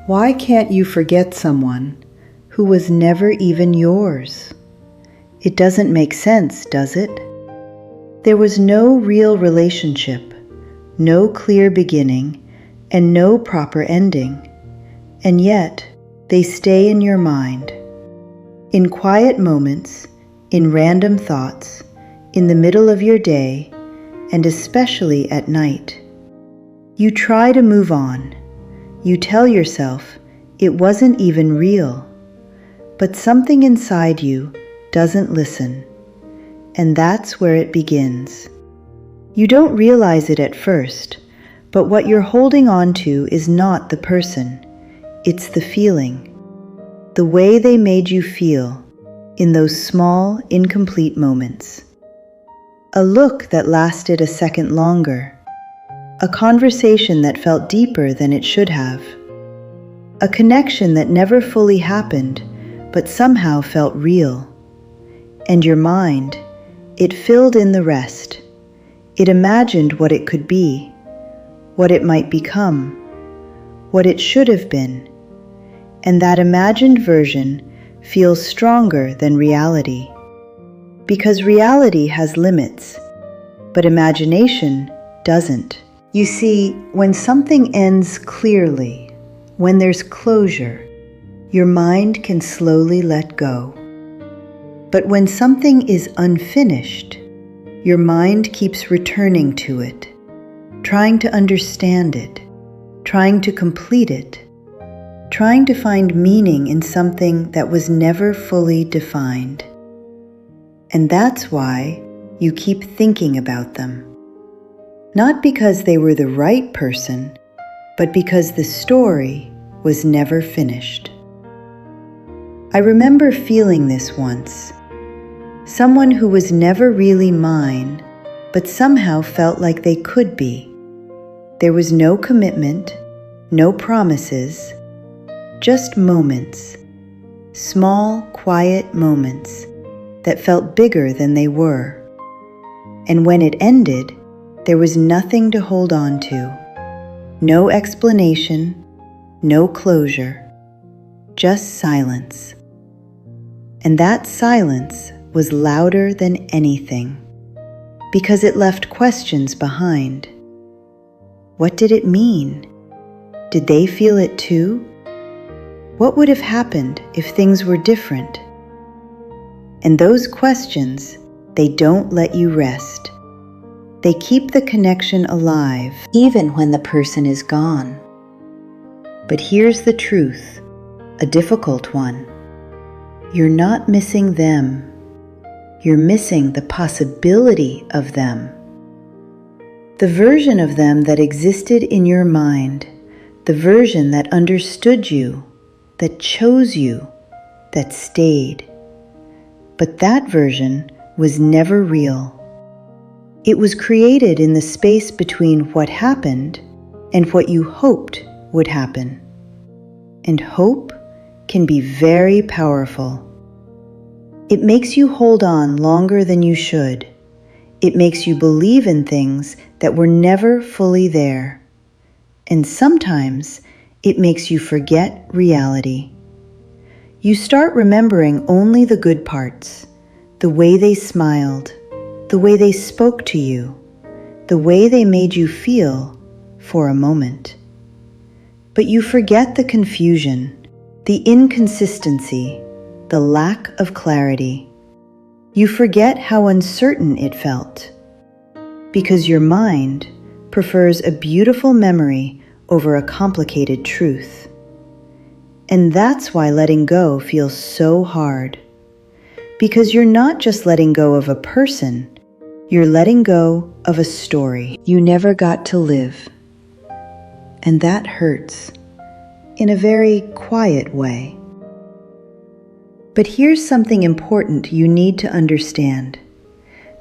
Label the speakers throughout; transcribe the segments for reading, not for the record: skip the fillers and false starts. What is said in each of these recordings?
Speaker 1: Why can't you forget someone who was never even yours? It doesn't make sense, does it? There was no real relationship, no clear beginning, and no proper ending. And yet, they stay in your mind. In quiet moments, in random thoughts, in the middle of your day, and especially at night. You try to move on. You tell yourself it wasn't even real. But something inside you doesn't listen. And that's where it begins. You don't realize it at first, but what you're holding on to is not the person. It's the feeling. The way they made you feel in those small, incomplete moments. A look that lasted a second longer. A conversation that felt deeper than it should have. A connection that never fully happened, but somehow felt real. And your mind, it filled in the rest. It imagined what it could be, what it might become, what it should have been. And that imagined version feels stronger than reality. Because reality has limits, but imagination doesn't. You see, when something ends clearly, when there's closure, your mind can slowly let go. But when something is unfinished, your mind keeps returning to it, trying to understand it, trying to complete it, trying to find meaning in something that was never fully defined. And that's why you keep thinking about them. Not because they were the right person, but because the story was never finished. I remember feeling this once. Someone who was never really mine, but somehow felt like they could be. There was no commitment, no promises, just moments, small, quiet moments that felt bigger than they were. And when it ended, there was nothing to hold on to. No explanation, no closure, just silence. And that silence was louder than anything, because it left questions behind. What did it mean? Did they feel it too? What would have happened if things were different? And those questions, they don't let you rest. They keep the connection alive, even when the person is gone. But here's the truth, a difficult one. You're not missing them. You're missing the possibility of them. The version of them that existed in your mind, the version that understood you, that chose you, that stayed. But that version was never real. It was created in the space between what happened and what you hoped would happen. And hope can be very powerful. It makes you hold on longer than you should. It makes you believe in things that were never fully there. And sometimes it makes you forget reality. You start remembering only the good parts, the way they smiled, the way they spoke to you, the way they made you feel for a moment. But you forget the confusion, the inconsistency, the lack of clarity. You forget how uncertain it felt, because your mind prefers a beautiful memory over a complicated truth. And that's why letting go feels so hard. Because you're not just letting go of a person, you're letting go of a story you never got to live. And that hurts, in a very quiet way. But here's something important you need to understand.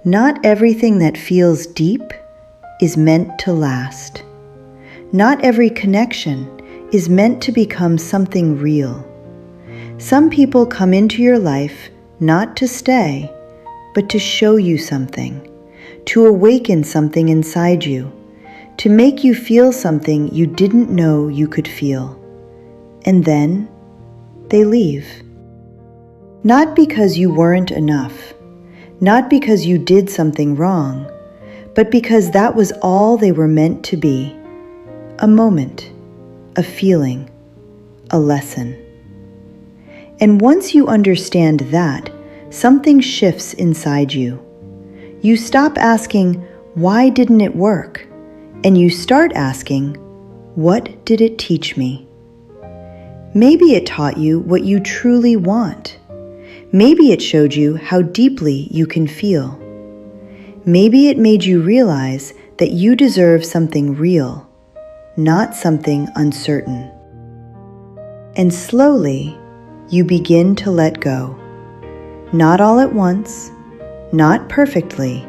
Speaker 1: Not everything that feels deep is meant to last. Not every connection is meant to become something real. Some people come into your life not to stay, but to show you something, to awaken something inside you, to make you feel something you didn't know you could feel. and then they leave. Not because you weren't enough, not because you did something wrong, but because that was all they were meant to be. A moment, a feeling, a lesson. And once you understand that, something shifts inside you. You stop asking, why didn't it work? And you start asking, what did it teach me? Maybe it taught you what you truly want. Maybe it showed you how deeply you can feel. Maybe it made you realize that you deserve something real, not something uncertain. And slowly, you begin to let go. Not all at once, not perfectly,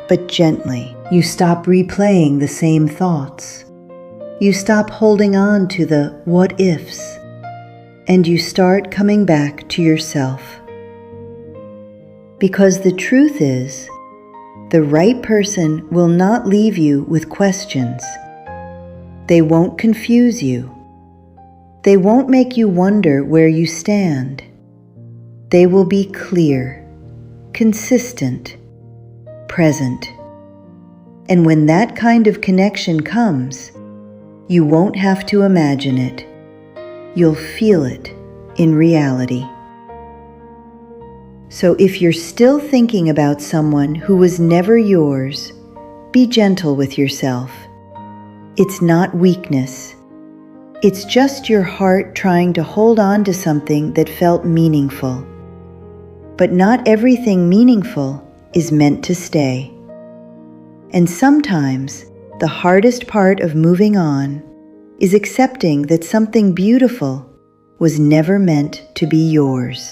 Speaker 1: but gently. You stop replaying the same thoughts. You stop holding on to the what ifs, and you start coming back to yourself. Because the truth is, the right person will not leave you with questions. They won't confuse you. They won't make you wonder where you stand. They will be clear, consistent, present. And when that kind of connection comes, you won't have to imagine it. You'll feel it in reality. So if you're still thinking about someone who was never yours, be gentle with yourself. It's not weakness. It's just your heart trying to hold on to something that felt meaningful. But not everything meaningful is meant to stay. And sometimes the hardest part of moving on is accepting that something beautiful was never meant to be yours.